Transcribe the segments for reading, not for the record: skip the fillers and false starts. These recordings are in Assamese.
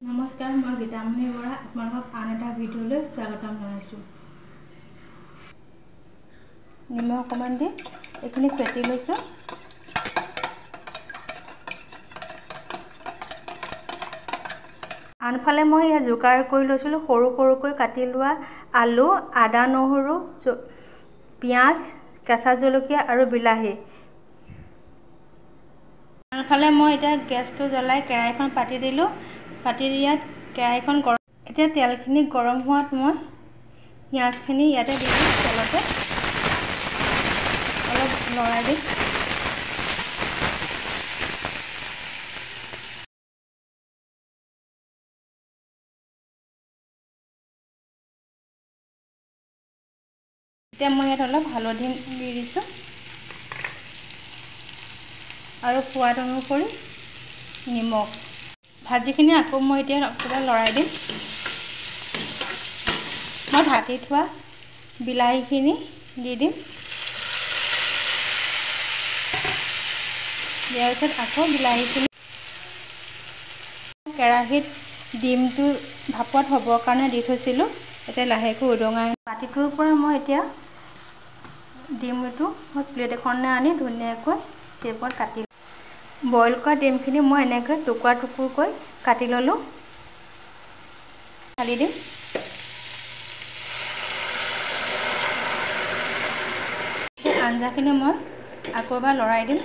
নমস্কাৰ, মই গীতামণি বৰা আপোনালোকক আন এটা ভিডিঅ'লৈ স্বাগতম জনাইছোঁ। নিমখ অকণমান দি এইখিনি ফেটি লৈছোঁ। আনফালে মই ইয়াত যোগাৰ কৰি লৈছিলোঁ সৰু সৰুকৈ কাটি লোৱা আলু, আদা, নহৰু, পিঁয়াজ, কেঁচা জলকীয়া আৰু বিলাহী। আনফালে মই এতিয়া গেছটো জ্বলাই কেৰাহীখন পাতি দিলোঁ। পাতি ইয়াত কেৰাহীখন গৰম। এতিয়া তেলখিনি গৰম হোৱাত মই পিঁয়াজখিনি ইয়াতে দি দিম। তেলতে অলপ লৰাই দিম। এতিয়া মই ইয়াত অলপ হালধি দি দিছোঁ আৰু সোৱাদ অনুসৰি নিমখ। ভাজিখিনি আকৌ মই এতিয়া অকণমান লৰাই দিম। মই ঢাকি থোৱা বিলাহীখিনি দি দিম। দিয়াৰ পিছত আকৌ বিলাহীখিনি কেৰাহীত ডিমটো ভাপত হ'বৰ কাৰণে দি থৈছিলোঁ। এতিয়া লাহেকৈ উদঙাই বাতিটোৰ পৰা মই এতিয়া ডিমটো প্লেট এখনে আনি ধুনীয়াকৈ শ্বেপত কাটি বইল কৰা ডিমখিনি মই এনেকৈ টুকুৰা টুকুৰকৈ কাটি ল'লোঁ। ঢালি দিম। আঞ্জাখিনি মই আকৌ এবাৰ লৰাই দিম।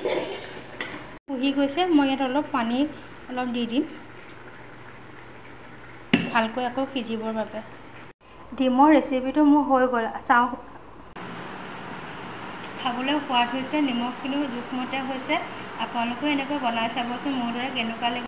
পুহি গৈছে, মই ইয়াত অলপ পানী দি দিম ভালকৈ আকৌ সিজিবৰ বাবে। ডিমৰ ৰেচিপিটো মোৰ হৈ গ'ল। চাওঁ, খাবলৈ সোৱাদ হৈছে, নিমখখিনিও জোখমতে হৈছে। আপোনালোকেও এনেকৈ বনাই চাবচোন, মোৰ দৰে কেনেকুৱা লাগে।